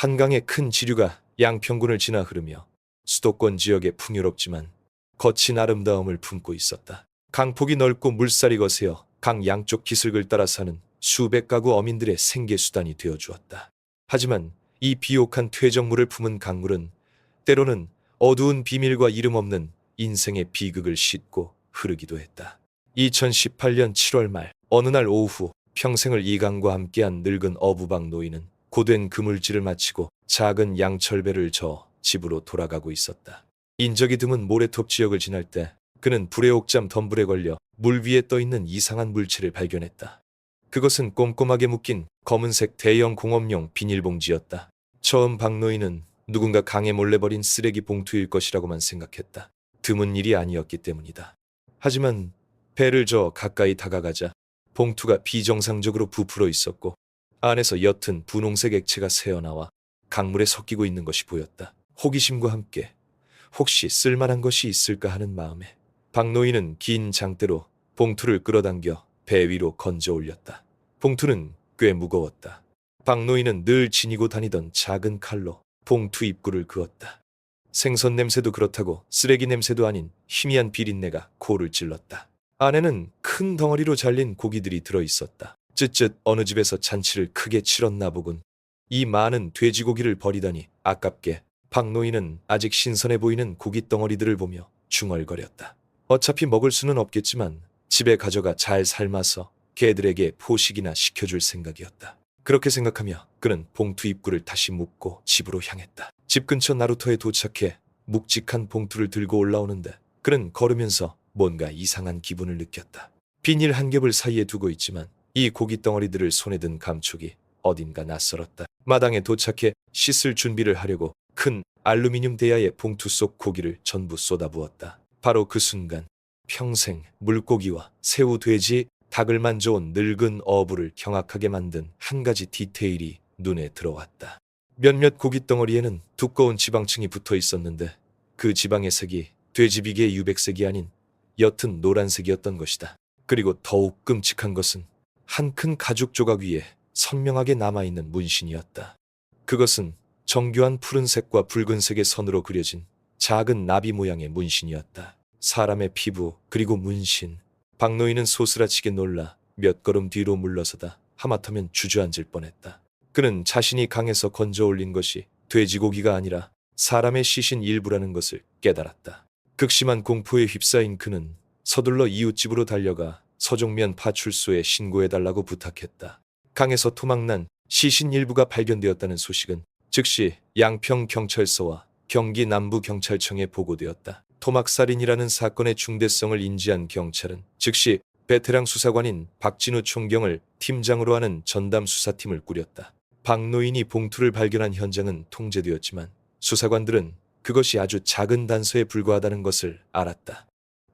한강의 큰 지류가 양평군을 지나 흐르며 수도권 지역에 풍요롭지만 거친 아름다움을 품고 있었다. 강폭이 넓고 물살이 거세어 강 양쪽 기슭을 따라 사는 수백 가구 어민들의 생계수단이 되어주었다. 하지만 이 비옥한 퇴적물을 품은 강물은 때로는 어두운 비밀과 이름 없는 인생의 비극을 싣고 흐르기도 했다. 2018년 7월 말 어느 날 오후 평생을 이 강과 함께한 늙은 어부박 노인은 고된 그물질을 마치고 작은 양철배를 저어 집으로 돌아가고 있었다. 인적이 드문 모래톱 지역을 지날 때 그는 불의 옥잠 덤불에 걸려 물 위에 떠있는 이상한 물체를 발견했다. 그것은 꼼꼼하게 묶인 검은색 대형 공업용 비닐봉지였다. 처음 박노인은 누군가 강에 몰래 버린 쓰레기 봉투일 것이라고만 생각했다. 드문 일이 아니었기 때문이다. 하지만 배를 저어 가까이 다가가자 봉투가 비정상적으로 부풀어 있었고 안에서 옅은 분홍색 액체가 새어나와 강물에 섞이고 있는 것이 보였다. 호기심과 함께 혹시 쓸만한 것이 있을까 하는 마음에 박노인은 긴 장대로 봉투를 끌어당겨 배 위로 건져 올렸다. 봉투는 꽤 무거웠다. 박노인은 늘 지니고 다니던 작은 칼로 봉투 입구를 그었다. 생선 냄새도 그렇다고 쓰레기 냄새도 아닌 희미한 비린내가 코를 찔렀다. 안에는 큰 덩어리로 잘린 고기들이 들어있었다. 쯧쯧 어느 집에서 잔치를 크게 치렀나 보군. 이 많은 돼지고기를 버리다니 아깝게 박노인은 아직 신선해 보이는 고기 덩어리들을 보며 중얼거렸다. 어차피 먹을 수는 없겠지만 집에 가져가 잘 삶아서 개들에게 포식이나 시켜줄 생각이었다. 그렇게 생각하며 그는 봉투 입구를 다시 묶고 집으로 향했다. 집 근처 나루터에 도착해 묵직한 봉투를 들고 올라오는데 그는 걸으면서 뭔가 이상한 기분을 느꼈다. 비닐 한 겹을 사이에 두고 있지만 이 고기 덩어리들을 손에 든 감촉이 어딘가 낯설었다. 마당에 도착해 씻을 준비를 하려고 큰 알루미늄 대야에 봉투 속 고기를 전부 쏟아부었다. 바로 그 순간 평생 물고기와 새우, 돼지, 닭을 만져온 늙은 어부를 경악하게 만든 한 가지 디테일이 눈에 들어왔다. 몇몇 고기 덩어리에는 두꺼운 지방층이 붙어 있었는데 그 지방의 색이 돼지비계의 유백색이 아닌 옅은 노란색이었던 것이다. 그리고 더욱 끔찍한 것은 한 큰 가죽 조각 위에 선명하게 남아있는 문신이었다. 그것은 정교한 푸른색과 붉은색의 선으로 그려진 작은 나비 모양의 문신이었다. 사람의 피부 그리고 문신. 박노인은 소스라치게 놀라 몇 걸음 뒤로 물러서다 하마터면 주저앉을 뻔했다. 그는 자신이 강에서 건져 올린 것이 돼지고기가 아니라 사람의 시신 일부라는 것을 깨달았다. 극심한 공포에 휩싸인 그는 서둘러 이웃집으로 달려가 서종면 파출소에 신고해달라고 부탁했다. 강에서 토막난 시신 일부가 발견되었다는 소식은 즉시 양평경찰서와 경기남부경찰청에 보고되었다. 토막살인이라는 사건의 중대성을 인지한 경찰은 즉시 베테랑 수사관인 박진우 총경을 팀장으로 하는 전담 수사팀을 꾸렸다. 박노인이 봉투를 발견한 현장은 통제되었지만 수사관들은 그것이 아주 작은 단서에 불과하다는 것을 알았다.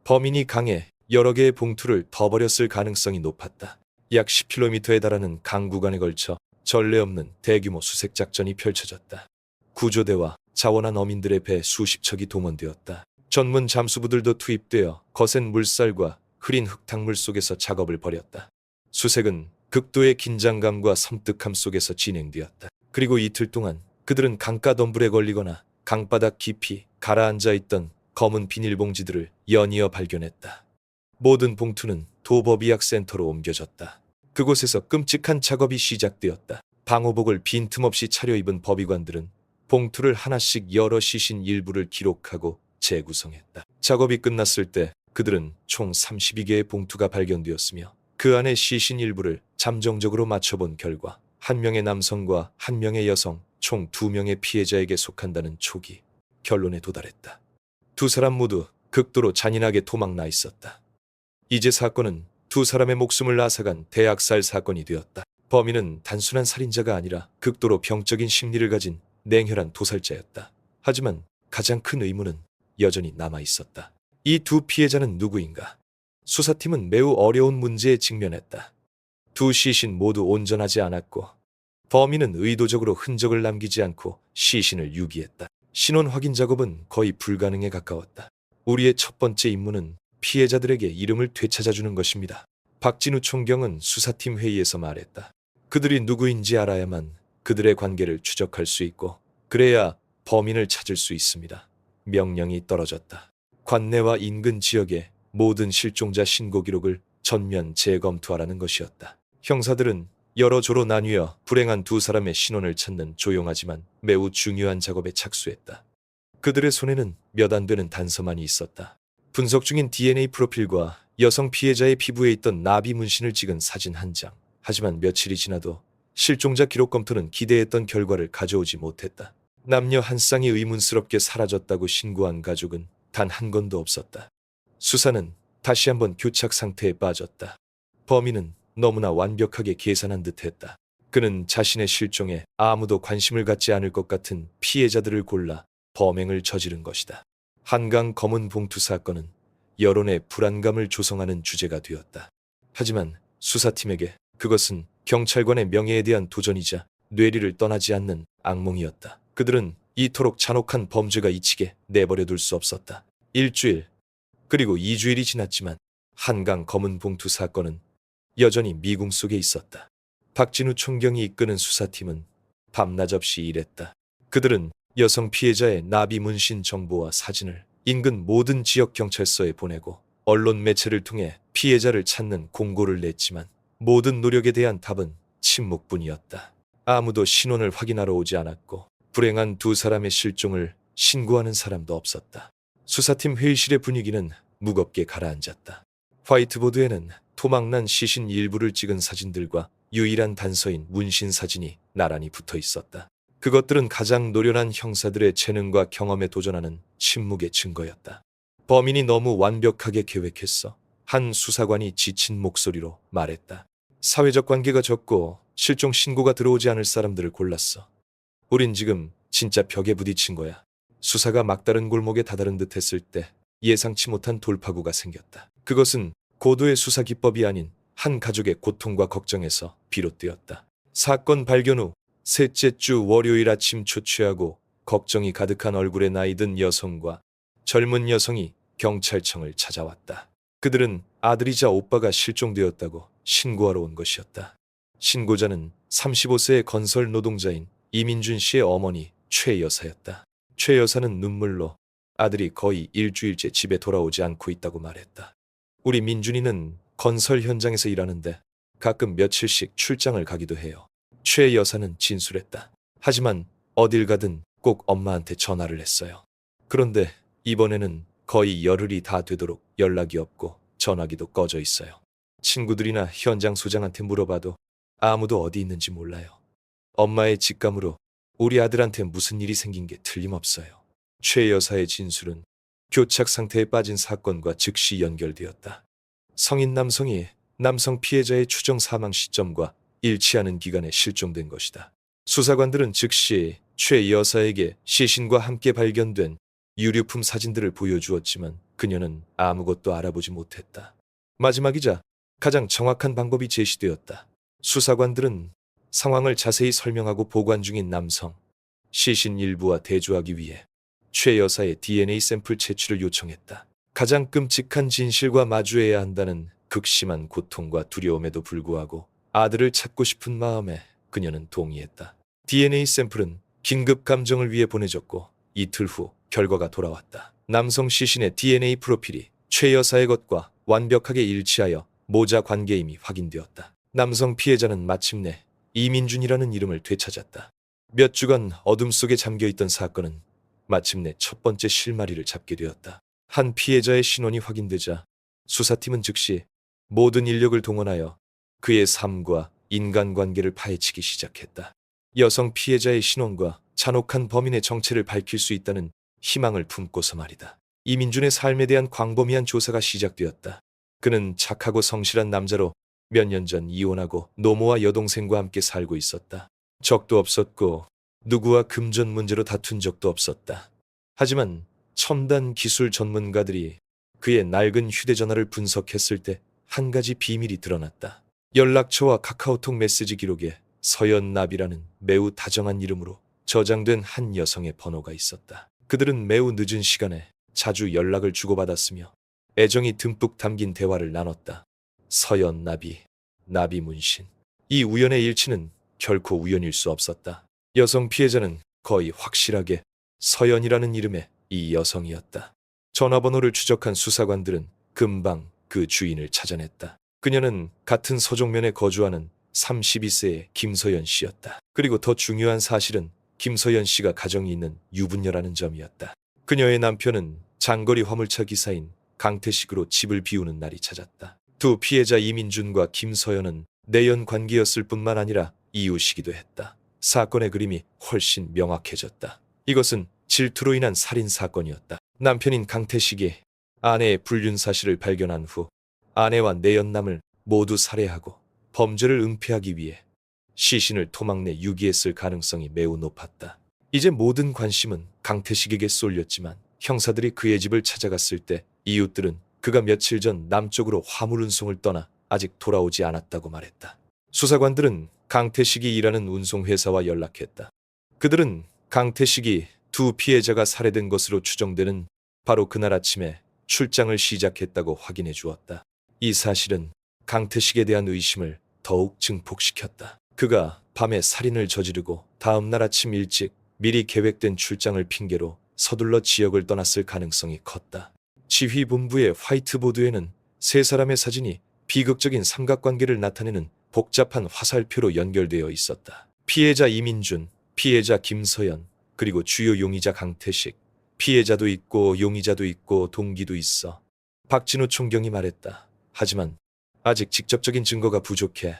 범인이 강에 여러 개의 봉투를 더 버렸을 가능성이 높았다. 약 10km에 달하는 강 구간에 걸쳐 전례 없는 대규모 수색 작전이 펼쳐졌다. 구조대와 자원한 어민들의 배 수십 척이 동원되었다. 전문 잠수부들도 투입되어 거센 물살과 흐린 흙탕물 속에서 작업을 벌였다. 수색은 극도의 긴장감과 섬뜩함 속에서 진행되었다. 그리고 이틀 동안 그들은 강가 덤불에 걸리거나 강바닥 깊이 가라앉아 있던 검은 비닐봉지들을 연이어 발견했다. 모든 봉투는 도법의학센터로 옮겨졌다. 그곳에서 끔찍한 작업이 시작되었다. 방호복을 빈틈없이 차려입은 법의관들은 봉투를 하나씩 열어 시신 일부를 기록하고 재구성했다. 작업이 끝났을 때 그들은 총 32개의 봉투가 발견되었으며 그 안에 시신 일부를 잠정적으로 맞춰본 결과 한 명의 남성과 한 명의 여성 총 2명의 피해자에게 속한다는 초기 결론에 도달했다. 두 사람 모두 극도로 잔인하게 토막나 있었다. 이제 사건은 두 사람의 목숨을 앗아간 대학살 사건이 되었다. 범인은 단순한 살인자가 아니라 극도로 병적인 심리를 가진 냉혈한 도살자였다. 하지만 가장 큰 의문은 여전히 남아 있었다. 이 두 피해자는 누구인가? 수사팀은 매우 어려운 문제에 직면했다. 두 시신 모두 온전하지 않았고 범인은 의도적으로 흔적을 남기지 않고 시신을 유기했다. 신원 확인 작업은 거의 불가능에 가까웠다. 우리의 첫 번째 임무는 피해자들에게 이름을 되찾아주는 것입니다. 박진우 총경은 수사팀 회의에서 말했다. 그들이 누구인지 알아야만 그들의 관계를 추적할 수 있고 그래야 범인을 찾을 수 있습니다. 명령이 떨어졌다. 관내와 인근 지역의 모든 실종자 신고 기록을 전면 재검토하라는 것이었다. 형사들은 여러 조로 나뉘어 불행한 두 사람의 신원을 찾는 조용하지만 매우 중요한 작업에 착수했다. 그들의 손에는 몇 안 되는 단서만이 있었다. 분석 중인 DNA 프로필과 여성 피해자의 피부에 있던 나비 문신을 찍은 사진 한 장. 하지만 며칠이 지나도 실종자 기록 검토는 기대했던 결과를 가져오지 못했다. 남녀 한 쌍이 의문스럽게 사라졌다고 신고한 가족은 단 한 건도 없었다. 수사는 다시 한번 교착 상태에 빠졌다. 범인은 너무나 완벽하게 계산한 듯했다. 그는 자신의 실종에 아무도 관심을 갖지 않을 것 같은 피해자들을 골라 범행을 저지른 것이다. 한강 검은 봉투 사건은 여론의 불안감을 조성하는 주제가 되었다. 하지만 수사팀에게 그것은 경찰관의 명예에 대한 도전이자 뇌리를 떠나지 않는 악몽이었다. 그들은 이토록 잔혹한 범죄가 잊히게 내버려둘 수 없었다. 일주일, 그리고 2주일이 지났지만 한강 검은 봉투 사건은 여전히 미궁 속에 있었다. 박진우 총경이 이끄는 수사팀은 밤낮 없이 일했다. 그들은 여성 피해자의 나비 문신 정보와 사진을 인근 모든 지역 경찰서에 보내고 언론 매체를 통해 피해자를 찾는 공고를 냈지만 모든 노력에 대한 답은 침묵뿐이었다. 아무도 신원을 확인하러 오지 않았고 불행한 두 사람의 실종을 신고하는 사람도 없었다. 수사팀 회의실의 분위기는 무겁게 가라앉았다. 화이트보드에는 토막난 시신 일부를 찍은 사진들과 유일한 단서인 문신 사진이 나란히 붙어 있었다. 그것들은 가장 노련한 형사들의 재능과 경험에 도전하는 침묵의 증거였다. 범인이 너무 완벽하게 계획했어. 한 수사관이 지친 목소리로 말했다. 사회적 관계가 적고 실종 신고가 들어오지 않을 사람들을 골랐어. 우린 지금 진짜 벽에 부딪힌 거야. 수사가 막다른 골목에 다다른 듯 했을 때 예상치 못한 돌파구가 생겼다. 그것은 고도의 수사 기법이 아닌 한 가족의 고통과 걱정에서 비롯되었다. 사건 발견 후 셋째 주 월요일 아침 초췌하고 걱정이 가득한 얼굴의 나이든 여성과 젊은 여성이 경찰청을 찾아왔다. 그들은 아들이자 오빠가 실종되었다고 신고하러 온 것이었다. 신고자는 35세의 건설 노동자인 이민준 씨의 어머니 최 여사였다. 최 여사는 눈물로 아들이 거의 일주일째 집에 돌아오지 않고 있다고 말했다. 우리 민준이는 건설 현장에서 일하는데 가끔 며칠씩 출장을 가기도 해요. 최 여사는 진술했다. 하지만 어딜 가든 꼭 엄마한테 전화를 했어요. 그런데 이번에는 거의 열흘이 다 되도록 연락이 없고 전화기도 꺼져 있어요. 친구들이나 현장 소장한테 물어봐도 아무도 어디 있는지 몰라요. 엄마의 직감으로 우리 아들한테 무슨 일이 생긴 게 틀림없어요. 최 여사의 진술은 교착 상태에 빠진 사건과 즉시 연결되었다. 성인 남성이 남성 피해자의 추정 사망 시점과 일치하는 기간에 실종된 것이다. 수사관들은 즉시 최 여사에게 시신과 함께 발견된 유류품 사진들을 보여주었지만 그녀는 아무것도 알아보지 못했다. 마지막이자 가장 정확한 방법이 제시되었다. 수사관들은 상황을 자세히 설명하고 보관 중인 남성, 시신 일부와 대조하기 위해 최 여사의 DNA 샘플 채취를 요청했다. 가장 끔찍한 진실과 마주해야 한다는 극심한 고통과 두려움에도 불구하고 아들을 찾고 싶은 마음에 그녀는 동의했다. DNA 샘플은 긴급 감정을 위해 보내졌고 이틀 후 결과가 돌아왔다. 남성 시신의 DNA 프로필이 최 여사의 것과 완벽하게 일치하여 모자 관계임이 확인되었다. 남성 피해자는 마침내 이민준이라는 이름을 되찾았다. 몇 주간 어둠 속에 잠겨있던 사건은 마침내 첫 번째 실마리를 잡게 되었다. 한 피해자의 신원이 확인되자 수사팀은 즉시 모든 인력을 동원하여 그의 삶과 인간관계를 파헤치기 시작했다. 여성 피해자의 신원과 잔혹한 범인의 정체를 밝힐 수 있다는 희망을 품고서 말이다. 이민준의 삶에 대한 광범위한 조사가 시작되었다. 그는 착하고 성실한 남자로 몇 년 전 이혼하고 노모와 여동생과 함께 살고 있었다. 적도 없었고 누구와 금전 문제로 다툰 적도 없었다. 하지만 첨단 기술 전문가들이 그의 낡은 휴대전화를 분석했을 때 한 가지 비밀이 드러났다. 연락처와 카카오톡 메시지 기록에 서연나비라는 매우 다정한 이름으로 저장된 한 여성의 번호가 있었다. 그들은 매우 늦은 시간에 자주 연락을 주고받았으며 애정이 듬뿍 담긴 대화를 나눴다. 서연나비, 나비 문신. 이 우연의 일치는 결코 우연일 수 없었다. 여성 피해자는 거의 확실하게 서연이라는 이름의 이 여성이었다. 전화번호를 추적한 수사관들은 금방 그 주인을 찾아냈다. 그녀는 같은 서종면에 거주하는 32세의 김서연 씨였다. 그리고 더 중요한 사실은 김서연 씨가 가정이 있는 유부녀라는 점이었다. 그녀의 남편은 장거리 화물차 기사인 강태식으로 집을 비우는 날이 찾았다. 두 피해자 이민준과 김서연은 내연 관계였을 뿐만 아니라 이웃이기도 했다. 사건의 그림이 훨씬 명확해졌다. 이것은 질투로 인한 살인 사건이었다. 남편인 강태식이 아내의 불륜 사실을 발견한 후 아내와 내연남을 모두 살해하고 범죄를 은폐하기 위해 시신을 토막 내 유기했을 가능성이 매우 높았다. 이제 모든 관심은 강태식에게 쏠렸지만 형사들이 그의 집을 찾아갔을 때 이웃들은 그가 며칠 전 남쪽으로 화물 운송을 떠나 아직 돌아오지 않았다고 말했다. 수사관들은 강태식이 일하는 운송회사와 연락했다. 그들은 강태식이 두 피해자가 살해된 것으로 추정되는 바로 그날 아침에 출장을 시작했다고 확인해 주었다. 이 사실은 강태식에 대한 의심을 더욱 증폭시켰다. 그가 밤에 살인을 저지르고 다음 날 아침 일찍 미리 계획된 출장을 핑계로 서둘러 지역을 떠났을 가능성이 컸다. 지휘본부의 화이트보드에는 세 사람의 사진이 비극적인 삼각관계를 나타내는 복잡한 화살표로 연결되어 있었다. 피해자 이민준, 피해자 김서연, 그리고 주요 용의자 강태식. 피해자도 있고 용의자도 있고 동기도 있어. 박진우 총경이 말했다. 하지만 아직 직접적인 증거가 부족해.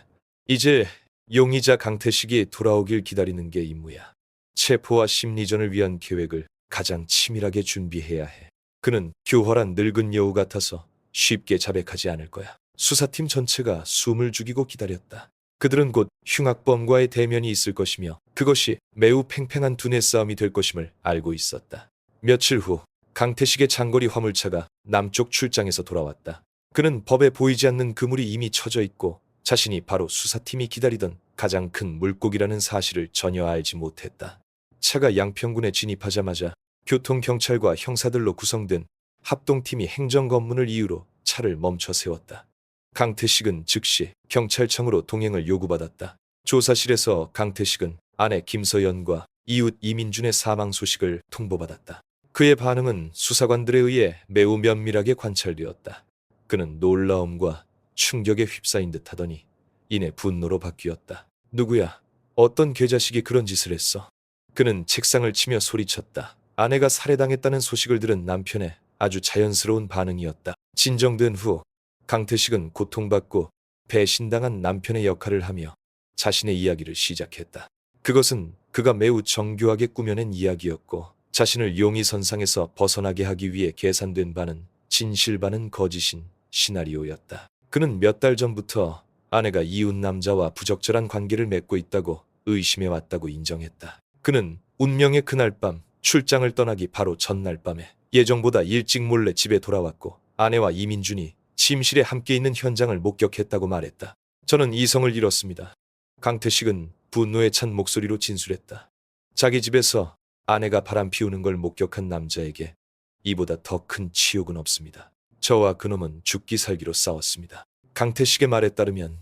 이제 용의자 강태식이 돌아오길 기다리는 게 임무야. 체포와 심리전을 위한 계획을 가장 치밀하게 준비해야 해. 그는 교활한 늙은 여우 같아서 쉽게 자백하지 않을 거야. 수사팀 전체가 숨을 죽이고 기다렸다. 그들은 곧 흉악범과의 대면이 있을 것이며 그것이 매우 팽팽한 두뇌 싸움이 될 것임을 알고 있었다. 며칠 후 강태식의 장거리 화물차가 남쪽 출장에서 돌아왔다. 그는 법에 보이지 않는 그물이 이미 쳐져 있고 자신이 바로 수사팀이 기다리던 가장 큰 물고기라는 사실을 전혀 알지 못했다. 차가 양평군에 진입하자마자 교통경찰과 형사들로 구성된 합동팀이 행정검문을 이유로 차를 멈춰 세웠다. 강태식은 즉시 경찰청으로 동행을 요구받았다. 조사실에서 강태식은 아내 김서연과 이웃 이민준의 사망 소식을 통보받았다. 그의 반응은 수사관들에 의해 매우 면밀하게 관찰되었다. 그는 놀라움과 충격에 휩싸인 듯 하더니 이내 분노로 바뀌었다. 누구야? 어떤 개자식이 그런 짓을 했어? 그는 책상을 치며 소리쳤다. 아내가 살해당했다는 소식을 들은 남편의 아주 자연스러운 반응이었다. 진정된 후 강태식은 고통받고 배신당한 남편의 역할을 하며 자신의 이야기를 시작했다. 그것은 그가 매우 정교하게 꾸며낸 이야기였고 자신을 용의선상에서 벗어나게 하기 위해 계산된 바는 진실 바는 거짓인 시나리오였다. 그는 몇 달 전부터 아내가 이웃 남자와 부적절한 관계를 맺고 있다고 의심해왔다고 인정했다. 그는 운명의 그날 밤 출장을 떠나기 바로 전날 밤에 예정보다 일찍 몰래 집에 돌아왔고 아내와 이민준이 침실에 함께 있는 현장을 목격했다고 말했다. 저는 이성을 잃었습니다. 강태식은 분노에 찬 목소리로 진술했다. 자기 집에서 아내가 바람 피우는 걸 목격한 남자에게 이보다 더 큰 치욕은 없습니다. 저와 그놈은 죽기 살기로 싸웠습니다. 강태식의 말에 따르면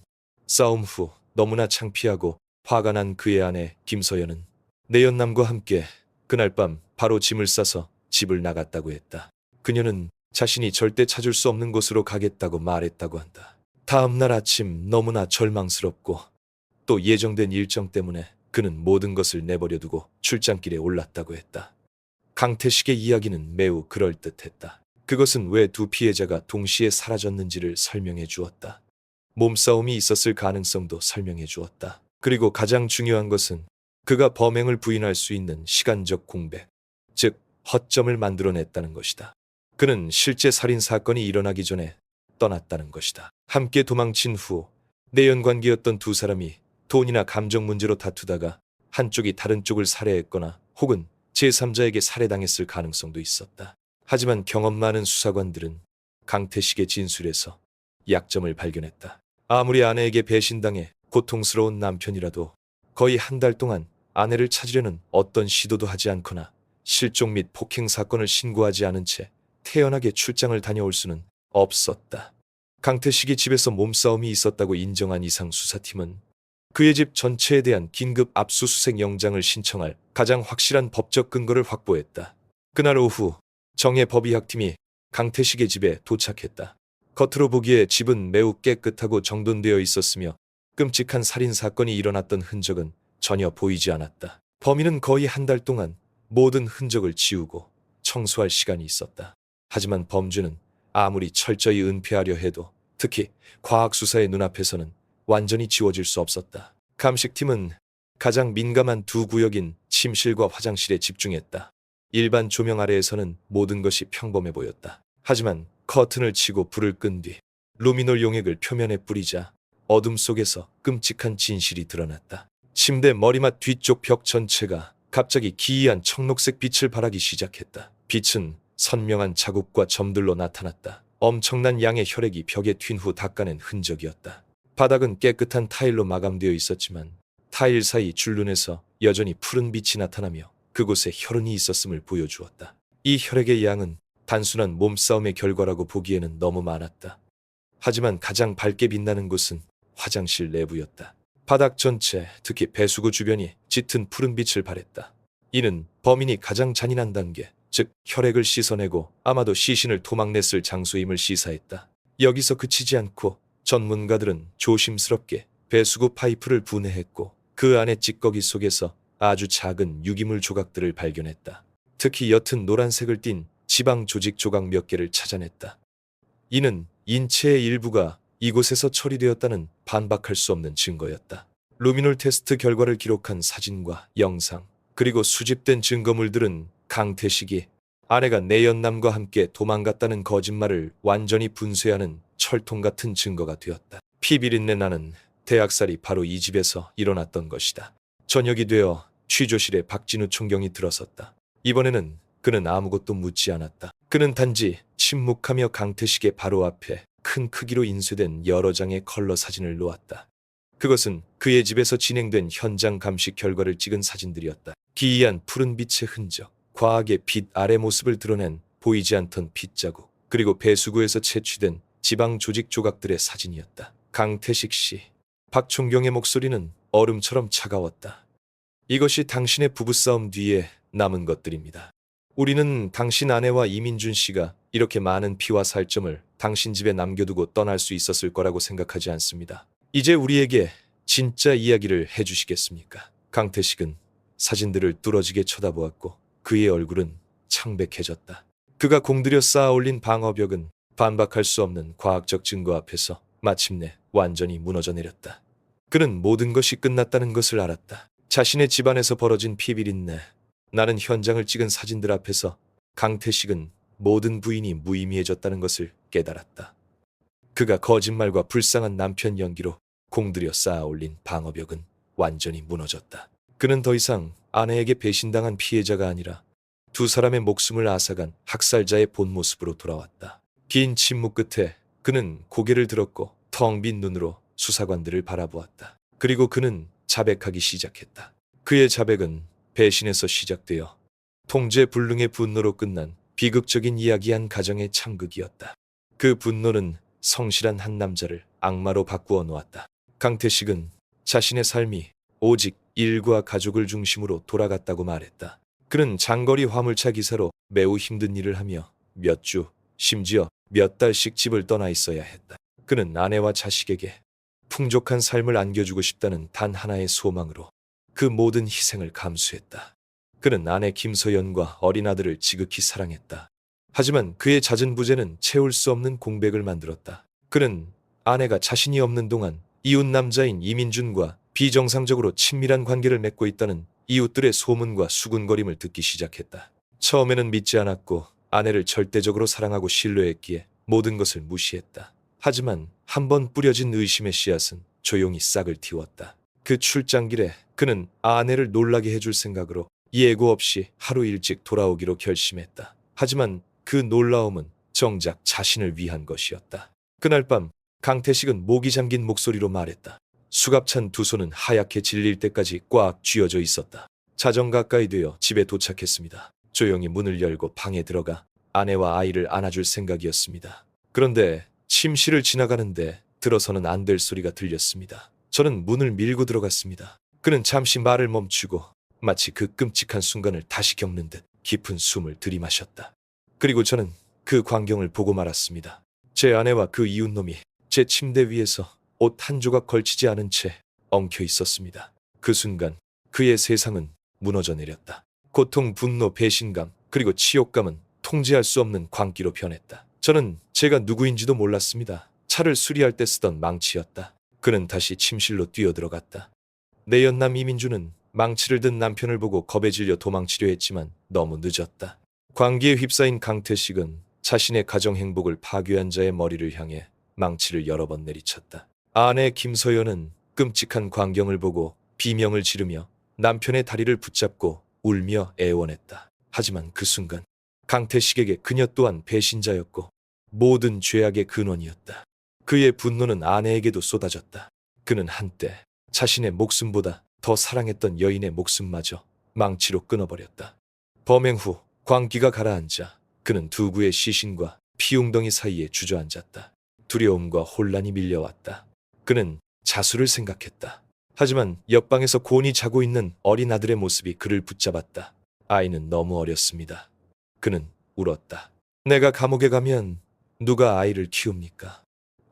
싸움 후 너무나 창피하고 화가 난 그의 아내 김서연은 내연남과 함께 그날 밤 바로 짐을 싸서 집을 나갔다고 했다. 그녀는 자신이 절대 찾을 수 없는 곳으로 가겠다고 말했다고 한다. 다음 날 아침 너무나 절망스럽고 또 예정된 일정 때문에 그는 모든 것을 내버려두고 출장길에 올랐다고 했다. 강태식의 이야기는 매우 그럴듯했다. 그것은 왜 두 피해자가 동시에 사라졌는지를 설명해 주었다. 몸싸움이 있었을 가능성도 설명해 주었다. 그리고 가장 중요한 것은 그가 범행을 부인할 수 있는 시간적 공백, 즉 허점을 만들어냈다는 것이다. 그는 실제 살인 사건이 일어나기 전에 떠났다는 것이다. 함께 도망친 후 내연관계였던 두 사람이 돈이나 감정 문제로 다투다가 한쪽이 다른 쪽을 살해했거나 혹은 제3자에게 살해당했을 가능성도 있었다. 하지만 경험 많은 수사관들은 강태식의 진술에서 약점을 발견했다. 아무리 아내에게 배신당해 고통스러운 남편이라도 거의 한 달 동안 아내를 찾으려는 어떤 시도도 하지 않거나 실종 및 폭행 사건을 신고하지 않은 채 태연하게 출장을 다녀올 수는 없었다. 강태식이 집에서 몸싸움이 있었다고 인정한 이상 수사팀은 그의 집 전체에 대한 긴급 압수수색 영장을 신청할 가장 확실한 법적 근거를 확보했다. 그날 오후 정예 법의학팀이 강태식의 집에 도착했다. 겉으로 보기에 집은 매우 깨끗하고 정돈되어 있었으며 끔찍한 살인 사건이 일어났던 흔적은 전혀 보이지 않았다. 범인은 거의 한 달 동안 모든 흔적을 지우고 청소할 시간이 있었다. 하지만 범죄는 아무리 철저히 은폐하려 해도 특히 과학수사의 눈앞에서는 완전히 지워질 수 없었다. 감식팀은 가장 민감한 두 구역인 침실과 화장실에 집중했다. 일반 조명 아래에서는 모든 것이 평범해 보였다. 하지만 커튼을 치고 불을 끈 뒤 루미놀 용액을 표면에 뿌리자 어둠 속에서 끔찍한 진실이 드러났다. 침대 머리맡 뒤쪽 벽 전체가 갑자기 기이한 청록색 빛을 발하기 시작했다. 빛은 선명한 자국과 점들로 나타났다. 엄청난 양의 혈액이 벽에 튄 후 닦아낸 흔적이었다. 바닥은 깨끗한 타일로 마감되어 있었지만 타일 사이 줄눈에서 여전히 푸른 빛이 나타나며 그곳에 혈흔이 있었음을 보여주었다. 이 혈액의 양은 단순한 몸싸움의 결과라고 보기에는 너무 많았다. 하지만 가장 밝게 빛나는 곳은 화장실 내부였다. 바닥 전체, 특히 배수구 주변이 짙은 푸른 빛을 발했다. 이는 범인이 가장 잔인한 단계, 즉 혈액을 씻어내고 아마도 시신을 토막냈을 장소임을 시사했다. 여기서 그치지 않고 전문가들은 조심스럽게 배수구 파이프를 분해했고 그 안의 찌꺼기 속에서 아주 작은 유기물 조각들을 발견했다. 특히 옅은 노란색을 띤 지방 조직 조각 몇 개를 찾아냈다. 이는 인체의 일부가 이곳에서 처리되었다는 반박할 수 없는 증거였다. 루미놀 테스트 결과를 기록한 사진과 영상, 그리고 수집된 증거물들은 강태식이 아내가 내연남과 함께 도망갔다는 거짓말을 완전히 분쇄하는 철통 같은 증거가 되었다. 피비린내 나는 대학살이 바로 이 집에서 일어났던 것이다. 저녁이 되어 취조실에 박진우 총경이 들어섰다. 이번에는 그는 아무것도 묻지 않았다. 그는 단지 침묵하며 강태식의 바로 앞에 큰 크기로 인쇄된 여러 장의 컬러 사진을 놓았다. 그것은 그의 집에서 진행된 현장 감식 결과를 찍은 사진들이었다. 기이한 푸른 빛의 흔적, 과학의 빛 아래 모습을 드러낸 보이지 않던 빗자국, 그리고 배수구에서 채취된 지방 조직 조각들의 사진이었다. 강태식 씨, 박총경의 목소리는 얼음처럼 차가웠다. 이것이 당신의 부부싸움 뒤에 남은 것들입니다. 우리는 당신 아내와 이민준 씨가 이렇게 많은 피와 살점을 당신 집에 남겨두고 떠날 수 있었을 거라고 생각하지 않습니다. 이제 우리에게 진짜 이야기를 해주시겠습니까? 강태식은 사진들을 뚫어지게 쳐다보았고 그의 얼굴은 창백해졌다. 그가 공들여 쌓아 올린 방어벽은 반박할 수 없는 과학적 증거 앞에서 마침내 완전히 무너져 내렸다. 그는 모든 것이 끝났다는 것을 알았다. 자신의 집안에서 벌어진 피비린내, 나는 현장을 찍은 사진들 앞에서 강태식은 모든 부인이 무의미해졌다는 것을 깨달았다. 그가 거짓말과 불쌍한 남편 연기로 공들여 쌓아 올린 방어벽은 완전히 무너졌다. 그는 더 이상 아내에게 배신당한 피해자가 아니라 두 사람의 목숨을 앗아간 학살자의 본 모습으로 돌아왔다. 긴 침묵 끝에 그는 고개를 들었고 텅 빈 눈으로 수사관들을 바라보았다. 그리고 그는 자백하기 시작했다. 그의 자백은 배신에서 시작되어 통제불능의 분노로 끝난 비극적인 이야기한 가정의 창극이었다. 그 분노는 성실한 한 남자를 악마로 바꾸어 놓았다. 강태식은 자신의 삶이 오직 일과 가족을 중심으로 돌아갔다고 말했다. 그는 장거리 화물차 기사로 매우 힘든 일을 하며 몇 주, 심지어 몇 달씩 집을 떠나 있어야 했다. 그는 아내와 자식에게 풍족한 삶을 안겨주고 싶다는 단 하나의 소망으로 그 모든 희생을 감수했다. 그는 아내 김소연과 어린 아들을 지극히 사랑했다. 하지만 그의 잦은 부재는 채울 수 없는 공백을 만들었다. 그는 아내가 자신이 없는 동안 이웃 남자인 이민준과 비정상적으로 친밀한 관계를 맺고 있다는 이웃들의 소문과 수군거림을 듣기 시작했다. 처음에는 믿지 않았고 아내를 절대적으로 사랑하고 신뢰했기에 모든 것을 무시했다. 하지만 한번 뿌려진 의심의 씨앗은 조용히 싹을 틔웠다. 그 출장길에 그는 아내를 놀라게 해줄 생각으로 예고 없이 하루 일찍 돌아오기로 결심했다. 하지만 그 놀라움은 정작 자신을 위한 것이었다. 그날 밤 강태식은 목이 잠긴 목소리로 말했다. 수갑찬 두 손은 하얗게 질릴 때까지 꽉 쥐어져 있었다. 자정 가까이 되어 집에 도착했습니다. 조용히 문을 열고 방에 들어가 아내와 아이를 안아줄 생각이었습니다. 그런데 침실을 지나가는데 들어서는 안 될 소리가 들렸습니다. 저는 문을 밀고 들어갔습니다. 그는 잠시 말을 멈추고 마치 그 끔찍한 순간을 다시 겪는 듯 깊은 숨을 들이마셨다. 그리고 저는 그 광경을 보고 말았습니다. 제 아내와 그 이웃놈이 제 침대 위에서 옷 한 조각 걸치지 않은 채 엉켜 있었습니다. 그 순간 그의 세상은 무너져 내렸다. 고통, 분노, 배신감, 그리고 치욕감은 통제할 수 없는 광기로 변했다. 저는 제가 누구인지도 몰랐습니다. 차를 수리할 때 쓰던 망치였다. 그는 다시 침실로 뛰어들어갔다. 내 연남 이민주는 망치를 든 남편을 보고 겁에 질려 도망치려 했지만 너무 늦었다. 광기에 휩싸인 강태식은 자신의 가정 행복을 파괴한 자의 머리를 향해 망치를 여러 번 내리쳤다. 아내 김서연은 끔찍한 광경을 보고 비명을 지르며 남편의 다리를 붙잡고 울며 애원했다. 하지만 그 순간 강태식에게 그녀 또한 배신자였고 모든 죄악의 근원이었다. 그의 분노는 아내에게도 쏟아졌다. 그는 한때 자신의 목숨보다 더 사랑했던 여인의 목숨마저 망치로 끊어버렸다. 범행 후 광기가 가라앉자 그는 두구의 시신과 피웅덩이 사이에 주저앉았다. 두려움과 혼란이 밀려왔다. 그는 자수를 생각했다. 하지만 옆방에서 곤히 자고 있는 어린 아들의 모습이 그를 붙잡았다. 아이는 너무 어렸습니다. 그는 울었다. 내가 감옥에 가면 누가 아이를 키웁니까?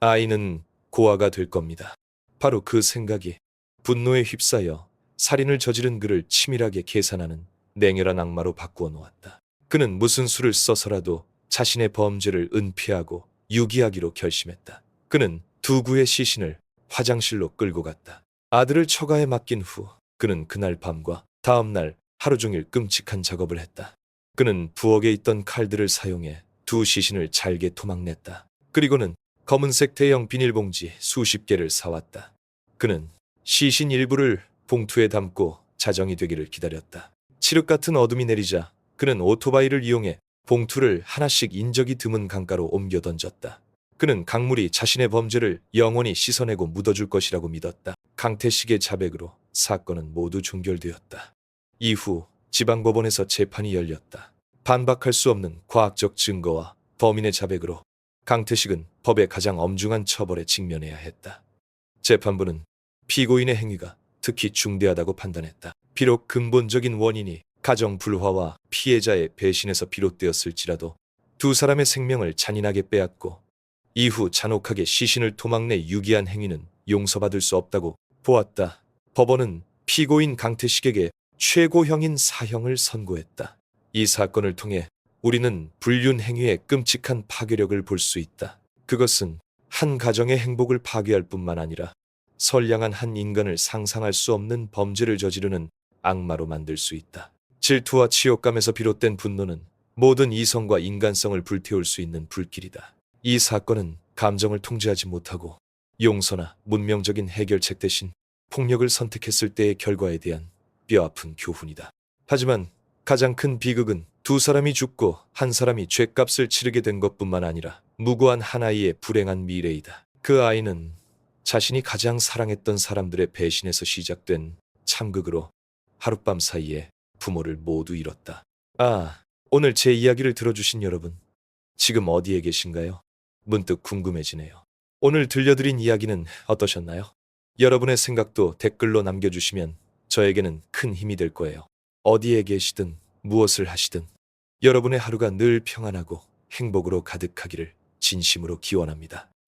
아이는 고아가 될 겁니다. 바로 그 생각이 분노에 휩싸여 살인을 저지른 그를 치밀하게 계산하는 냉혈한 악마로 바꾸어 놓았다. 그는 무슨 수를 써서라도 자신의 범죄를 은폐하고 유기하기로 결심했다. 그는 두구의 시신을 화장실로 끌고 갔다. 아들을 처가에 맡긴 후 그는 그날 밤과 다음 날 하루 종일 끔찍한 작업을 했다. 그는 부엌에 있던 칼들을 사용해 두 시신을 잘게 토막냈다. 그리고는 검은색 대형 비닐봉지 수십 개를 사왔다. 그는 시신 일부를 봉투에 담고 자정이 되기를 기다렸다. 칠흑 같은 어둠이 내리자 그는 오토바이를 이용해 봉투를 하나씩 인적이 드문 강가로 옮겨 던졌다. 그는 강물이 자신의 범죄를 영원히 씻어내고 묻어줄 것이라고 믿었다. 강태식의 자백으로 사건은 모두 종결되었다. 이후 지방법원에서 재판이 열렸다. 반박할 수 없는 과학적 증거와 범인의 자백으로 강태식은 법의 가장 엄중한 처벌에 직면해야 했다. 재판부는 피고인의 행위가 특히 중대하다고 판단했다. 비록 근본적인 원인이 가정 불화와 피해자의 배신에서 비롯되었을지라도 두 사람의 생명을 잔인하게 빼앗고 이후 잔혹하게 시신을 토막내 유기한 행위는 용서받을 수 없다고 보았다. 법원은 피고인 강태식에게 최고형인 사형을 선고했다. 이 사건을 통해 우리는 불륜 행위의 끔찍한 파괴력을 볼 수 있다. 그것은 한 가정의 행복을 파괴할 뿐만 아니라 선량한 한 인간을 상상할 수 없는 범죄를 저지르는 악마로 만들 수 있다. 질투와 치욕감에서 비롯된 분노는 모든 이성과 인간성을 불태울 수 있는 불길이다. 이 사건은 감정을 통제하지 못하고 용서나 문명적인 해결책 대신 폭력을 선택했을 때의 결과에 대한 뼈아픈 교훈이다. 하지만 가장 큰 비극은 두 사람이 죽고 한 사람이 죗값을 치르게 된 것뿐만 아니라 무고한 한 아이의 불행한 미래이다. 그 아이는 자신이 가장 사랑했던 사람들의 배신에서 시작된 참극으로 하룻밤 사이에 부모를 모두 잃었다. 오늘 제 이야기를 들어주신 여러분, 지금 어디에 계신가요? 문득 궁금해지네요. 오늘 들려드린 이야기는 어떠셨나요? 여러분의 생각도 댓글로 남겨주시면 저에게는 큰 힘이 될 거예요. 어디에 계시든 무엇을 하시든 여러분의 하루가 늘 평안하고 행복으로 가득하기를 진심으로 기원합니다.